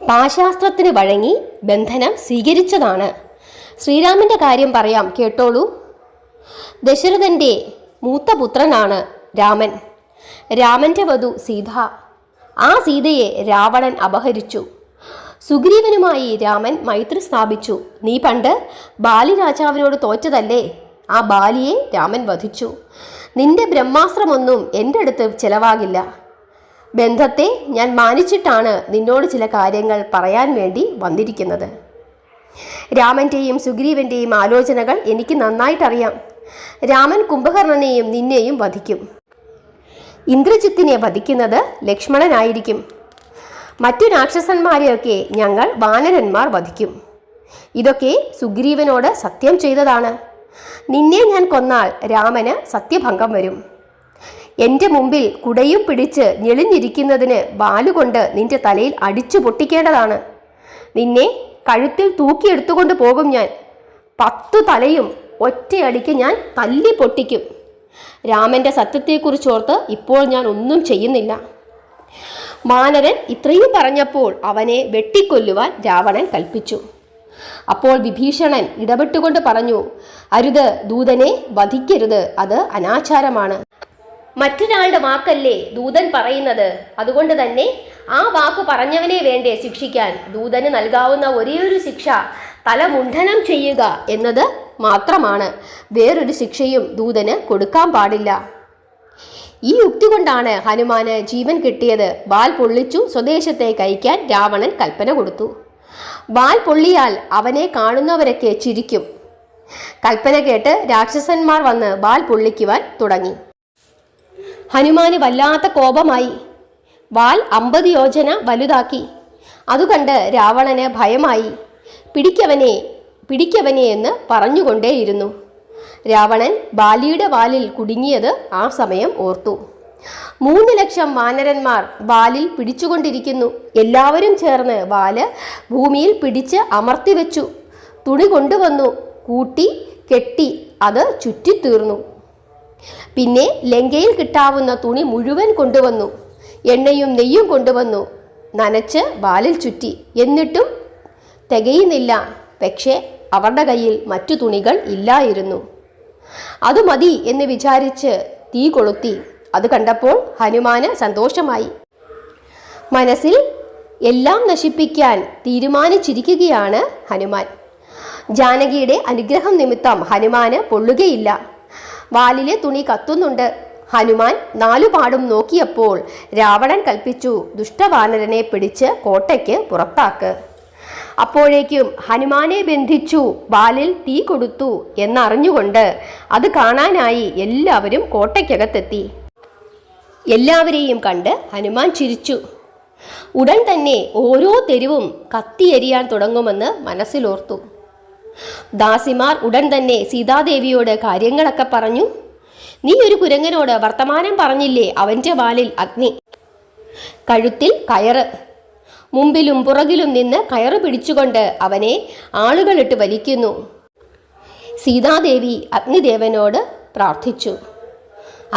Speaker 1: പാശാസ്ത്രത്തിന് വഴങ്ങി ബന്ധനം സ്വീകരിച്ചതാണ്. ശ്രീരാമന്റെ കാര്യം പറയാം, കേട്ടോളൂ. ദശരഥന്റെ മൂത്ത പുത്രനാണ് രാമൻ. രാമന്റെ വധു സീത. ആ സീതയെ രാവണൻ അപഹരിച്ചു. സുഗ്രീവനുമായി രാമൻ മൈത്രി സ്ഥാപിച്ചു. നീ പണ്ട് ബാലി രാജാവിനോട് തോറ്റതല്ലേ? ആ ബാലിയെ രാമൻ വധിച്ചു. നിന്റെ ബ്രഹ്മാസ്ത്രമൊന്നും എൻ്റെ അടുത്ത് ചെലവാകില്ല. ബന്ധത്തെ ഞാൻ മാനിച്ചിട്ടാണ് നിന്നോട് ചില കാര്യങ്ങൾ പറയാൻ വേണ്ടി വന്നിരിക്കുന്നത്. രാമൻ്റെയും സുഗ്രീവൻ്റെയും ആലോചനകൾ എനിക്ക് നന്നായിട്ടറിയാം. രാമൻ കുംഭകർണനെയും നിന്നെയും വധിക്കും. ഇന്ദ്രജിത്തിനെ വധിക്കുന്നത് ലക്ഷ്മണനായിരിക്കും. മറ്റു രാക്ഷസന്മാരെയൊക്കെ ഞങ്ങൾ വാനരന്മാർ വധിക്കും. ഇതൊക്കെ സുഗ്രീവനോട് സത്യം ചെയ്തതാണ്. നിന്നെ ഞാൻ കൊന്നാൽ രാമന് സത്യഭംഗം വരും. എൻ്റെ മുമ്പിൽ കുടയും പിടിച്ച് ഞെളിഞ്ഞിരിക്കുന്നതിന് വാലുകൊണ്ട് നിന്റെ തലയിൽ അടിച്ചു പൊട്ടിക്കേണ്ടതാണ്. നിന്നെ കഴുത്തിൽ തൂക്കിയെടുത്തുകൊണ്ട് പോകും ഞാൻ. 10 തലയും ഒറ്റയടിക്ക് ഞാൻ തല്ലി പൊട്ടിക്കും. രാമൻ്റെ സത്യത്തെക്കുറിച്ചോർത്ത് ഇപ്പോൾ ഞാൻ ഒന്നും ചെയ്യുന്നില്ല. വാനരൻ ഇത്രയും പറഞ്ഞപ്പോൾ അവനെ വെട്ടിക്കൊല്ലുവാൻ രാവണൻ കൽപ്പിച്ചു. അപ്പോൾ വിഭീഷണൻ ഇടപെട്ടുകൊണ്ട് പറഞ്ഞു, അരുത്, ദൂതനെ വധിക്കരുത്, അത് അനാചാരമാണ്. മറ്റൊരാളുടെ വാക്കല്ലേ ദൂതൻ പറയുന്നത്. അതുകൊണ്ട് തന്നെ ആ വാക്ക് പറഞ്ഞവനെ വേണ്ടേ ശിക്ഷിക്കാൻ. ദൂതന് നൽകാവുന്ന ഒരേയൊരു ശിക്ഷ തലമുണ്ഡനം ചെയ്യുക എന്നത് മാത്രമാണ്. വേറൊരു ശിക്ഷയും ദൂതന് കൊടുക്കാൻ പാടില്ല. ഈ യുക്തി കൊണ്ടാണ് ഹനുമാന് ജീവൻ കിട്ടിയത്. വാൽ പൊള്ളിച്ചു സ്വദേശത്തേക്ക് അയക്കാൻ രാവണൻ കൽപ്പന കൊടുത്തു. വാൽ പൊള്ളിയാൽ അവനെ കാണുന്നവരൊക്കെ ചിരിക്കും. കൽപ്പന കേട്ട് രാക്ഷസന്മാർ വന്ന് വാൽ പൊള്ളിക്കുവാൻ തുടങ്ങി. ഹനുമാന് വല്ലാത്ത കോപമായി. വാൽ 50 യോജന വലുതാക്കി. അതുകണ്ട് രാവണന് ഭയമായി. പിടിക്കവനെ എന്ന് പറഞ്ഞുകൊണ്ടേയിരുന്നു. രാവണൻ ബാലിയുടെ വാലിൽ കുടുങ്ങിയത് ആ സമയം ഓർത്തു. 3,00,000 വാനരന്മാർ വാലിൽ പിടിച്ചുകൊണ്ടിരിക്കുന്നു. എല്ലാവരും ചേർന്ന് വാല് ഭൂമിയിൽ പിടിച്ച് അമർത്തിവെച്ചു. തുണി കൊണ്ടുവന്നു, കൂട്ടി കെട്ടി അത് ചുറ്റിത്തീർന്നു. പിന്നെ ലങ്കയിൽ കിട്ടാവുന്ന തുണി മുഴുവൻ കൊണ്ടുവന്നു. എണ്ണയും നെയ്യും കൊണ്ടുവന്നു, നനച്ച് വാലിൽ ചുറ്റി. എന്നിട്ടും തികയുന്നില്ല. പക്ഷേ അവരുടെ കയ്യിൽ മറ്റു തുണികൾ ഇല്ലായിരുന്നു. അത് മതി എന്ന് വിചാരിച്ച് തീ കൊളുത്തി. അത് കണ്ടപ്പോൾ ഹനുമാന് സന്തോഷമായി. മനസ്സിൽ എല്ലാം നശിപ്പിക്കാൻ തീരുമാനിച്ചിരിക്കുകയാണ് ഹനുമാൻ. ജാനകിയുടെ അനുഗ്രഹം നിമിത്തം ഹനുമാന് പൊള്ളുകയില്ല. വാലിലെ തുണി കത്തുന്നുണ്ട്. ഹനുമാൻ 4 പാടും നോക്കിയപ്പോൾ രാവണൻ കൽപ്പിച്ചു, ദുഷ്ടവാനരനെ പിടിച്ച് കോട്ടയ്ക്ക് പുറത്താക്ക്. അപ്പോഴേക്കും ഹനുമാനെ ബന്ധിച്ചു വാലിൽ തീ കൊടുത്തു എന്നറിഞ്ഞുകൊണ്ട് അത് കാണാനായി എല്ലാവരും കോട്ടയ്ക്കകത്തെത്തി. എല്ലാവരെയും കണ്ട് ഹനുമാൻ ചിരിച്ചു. ഉടൻ തന്നെ ഓരോ തെരുവും കത്തിയെരിയാൻ തുടങ്ങുമെന്ന് മനസ്സിലോർത്തു. ദാസിമാർ ഉടൻ തന്നെ സീതാദേവിയോട് കാര്യങ്ങളൊക്കെ പറഞ്ഞു. നീ ഒരു കുരങ്ങനോട് വർത്തമാനം പറഞ്ഞില്ലേ, അവൻ്റെ വാലിൽ അഗ്നി, കഴുത്തിൽ കയറ്, മുമ്പിലും പുറകിലും നിന്ന് കയറ് പിടിച്ചുകൊണ്ട് അവനെ ആളുകളിട്ട് വലിക്കുന്നു. സീതാദേവി അഗ്നിദേവനോട് പ്രാർത്ഥിച്ചു,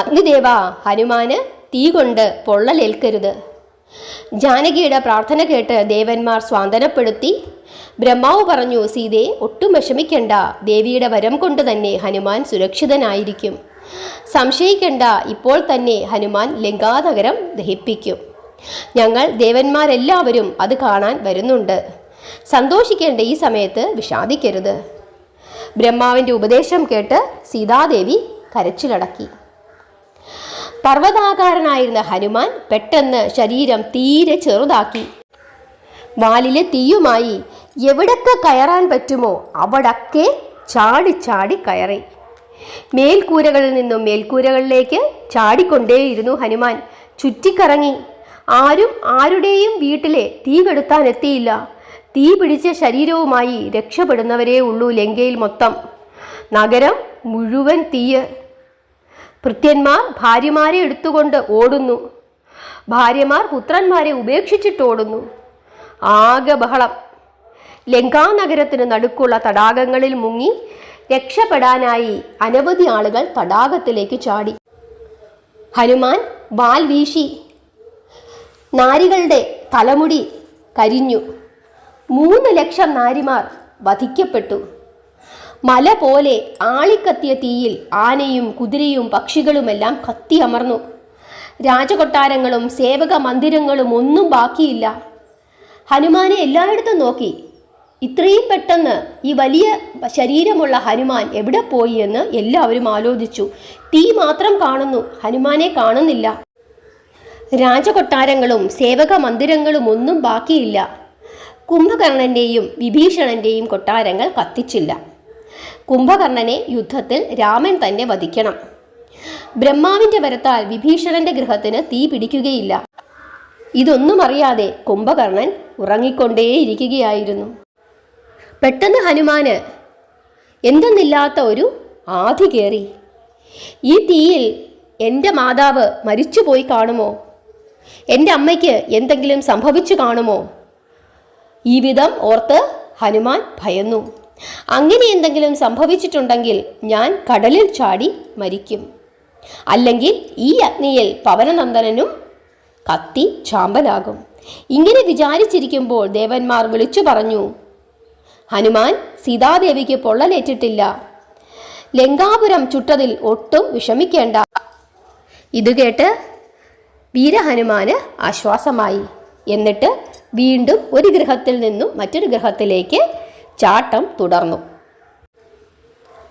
Speaker 1: അഗ്നിദേവ, ഹനുമാന് തീ കൊണ്ട് പൊള്ളലേൽക്കരുത്. ജാനകിയുടെ പ്രാർത്ഥന കേട്ട് ദേവന്മാർ സ്വാന്തനപ്പെടുത്തി. ബ്രഹ്മാവ് പറഞ്ഞു, സീതയെ ഒട്ടും വിഷമിക്കണ്ട, ദേവിയുടെ വരം കൊണ്ട് തന്നെ ഹനുമാൻ സുരക്ഷിതനായിരിക്കും. സംശയിക്കണ്ട, ഇപ്പോൾ തന്നെ ഹനുമാൻ ലങ്കാനഗരം ദഹിപ്പിക്കും. ഞങ്ങൾ ദേവന്മാരെല്ലാവരും അത് കാണാൻ വരുന്നുണ്ട്. സന്തോഷിക്കേണ്ട ഈ സമയത്ത് വിഷാദിക്കരുത്. ബ്രഹ്മാവിൻ്റെ ഉപദേശം കേട്ട് സീതാദേവി കരച്ചിലടക്കി. പർവ്വതാകാരനായിരുന്ന ഹനുമാൻ പെട്ടെന്ന് ശരീരം തീരെ ചെറുതാക്കി. വാലിലെ തീയുമായി എവിടൊക്കെ കയറാൻ പറ്റുമോ അവിടൊക്കെ ചാടി ചാടി കയറി. മേൽക്കൂരകളിൽ നിന്നും മേൽക്കൂരകളിലേക്ക് ചാടിക്കൊണ്ടേയിരുന്നു ഹനുമാൻ. ചുറ്റിക്കറങ്ങി. ആരും ആരുടെയും വീട്ടിലെ തീ കെടുത്താൻ എത്തിയില്ല. തീ പിടിച്ച ശരീരവുമായി രക്ഷപ്പെടുന്നവരേ ഉള്ളൂ ലങ്കയിൽ മൊത്തം. നഗരം മുഴുവൻ തീയ്. ഭൃത്യന്മാർ ഭാര്യമാരെ എടുത്തുകൊണ്ട് ഓടുന്നു. ഭാര്യമാർ പുത്രന്മാരെ ഉപേക്ഷിച്ചിട്ട് ഓടുന്നു. ആകെ ബഹളം. ലങ്കാനഗരത്തിന് നടുക്കുള്ള തടാകങ്ങളിൽ മുങ്ങി രക്ഷപ്പെടാനായി അനവധി ആളുകൾ തടാകത്തിലേക്ക് ചാടി. ഹനുമാൻ വാൽ വീശി. നാരികളുടെ തലമുടി കരിഞ്ഞു. 3,00,000 നാരിമാർ വധിക്കപ്പെട്ടു. മല പോലെ ആളിക്കത്തിയ തീയിൽ ആനയും കുതിരയും പക്ഷികളുമെല്ലാം കത്തിയമർന്നു. രാജകൊട്ടാരങ്ങളും സേവക മന്ദിരങ്ങളും ഒന്നും ബാക്കിയില്ല. ഹനുമാനെ എല്ലായിടത്തും നോക്കി. ഇത്രയും പെട്ടെന്ന് ഈ വലിയ ശരീരമുള്ള ഹനുമാൻ എവിടെ പോയി എന്ന് എല്ലാവരും ആലോചിച്ചു. തീ മാത്രം കാണുന്നു, ഹനുമാനെ കാണുന്നില്ല. രാജകൊട്ടാരങ്ങളും സേവക മന്ദിരങ്ങളും ഒന്നും ബാക്കിയില്ല. കുംഭകർണൻ്റെയും വിഭീഷണൻ്റെയും കൊട്ടാരങ്ങൾ കത്തിച്ചില്ല. കുംഭകർണനെ യുദ്ധത്തിൽ രാമൻ തന്നെ വധിക്കണം. ബ്രഹ്മാവിൻ്റെ വരത്താൽ വിഭീഷണന്റെ ഗൃഹത്തിന് തീ പിടിക്കുകയില്ല. ഇതൊന്നും അറിയാതെ കുംഭകർണൻ ഉറങ്ങിക്കൊണ്ടേയിരിക്കുകയായിരുന്നു. പെട്ടെന്ന് ഹനുമാന് എന്തെന്നില്ലാത്ത ഒരു ആധി കയറി. ഈ തീയിൽ എൻ്റെ മാതാവ് മരിച്ചുപോയി കാണുമോ? എൻ്റെ അമ്മയ്ക്ക് എന്തെങ്കിലും സംഭവിച്ചു കാണുമോ? ഈ വിധം ഓർത്ത് ഹനുമാൻ ഭയന്നു. അങ്ങനെ എന്തെങ്കിലും സംഭവിച്ചിട്ടുണ്ടെങ്കിൽ ഞാൻ കടലിൽ ചാടി മരിക്കും. അല്ലെങ്കിൽ ഈ അഗ്നിയിൽ പവനനന്ദനനും കത്തി ചാമ്പലാകും. ഇങ്ങനെ വിചാരിച്ചിരിക്കുമ്പോൾ ദേവന്മാർ വിളിച്ചു പറഞ്ഞു, ഹനുമാൻ, സീതാദേവിക്ക് പൊള്ളലേറ്റിട്ടില്ല. ലങ്കാപുരം ചുട്ടതിൽ ഒട്ടും വിഷമിക്കേണ്ട. ഇത് കേട്ട് വീരഹനുമാന് ആശ്വാസമായി. എന്നിട്ട് വീണ്ടും ഒരു ഗൃഹത്തിൽ നിന്നും മറ്റൊരു ഗൃഹത്തിലേക്ക് ചാട്ടം തുടർന്നു.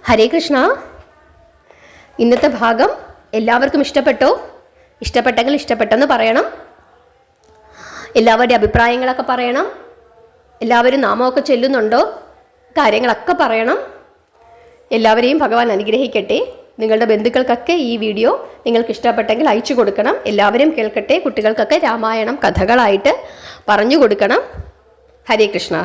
Speaker 1: ഹരേ കൃഷ്ണ. ഇന്നത്തെ ഭാഗം എല്ലാവർക്കും ഇഷ്ടപ്പെട്ടോ? ഇഷ്ടപ്പെട്ടെങ്കിൽ ഇഷ്ടപ്പെട്ടെന്ന് പറയണം. എല്ലാവരുടെ അഭിപ്രായങ്ങളൊക്കെ പറയണം. എല്ലാവരും നാമമൊക്കെ ചൊല്ലുന്നുണ്ടോ? കാര്യങ്ങളൊക്കെ പറയണം. എല്ലാവരെയും ഭഗവാൻ അനുഗ്രഹിക്കട്ടെ. നിങ്ങളുടെ ബന്ധുക്കൾക്കൊക്കെ ഈ വീഡിയോ നിങ്ങൾക്ക് ഇഷ്ടപ്പെട്ടെങ്കിൽ അയച്ചു കൊടുക്കണം. എല്ലാവരും കേൾക്കട്ടെ. കുട്ടികൾക്കൊക്കെ രാമായണം കഥകളായിട്ട് പറഞ്ഞു കൊടുക്കണം. ഹരേ കൃഷ്ണ.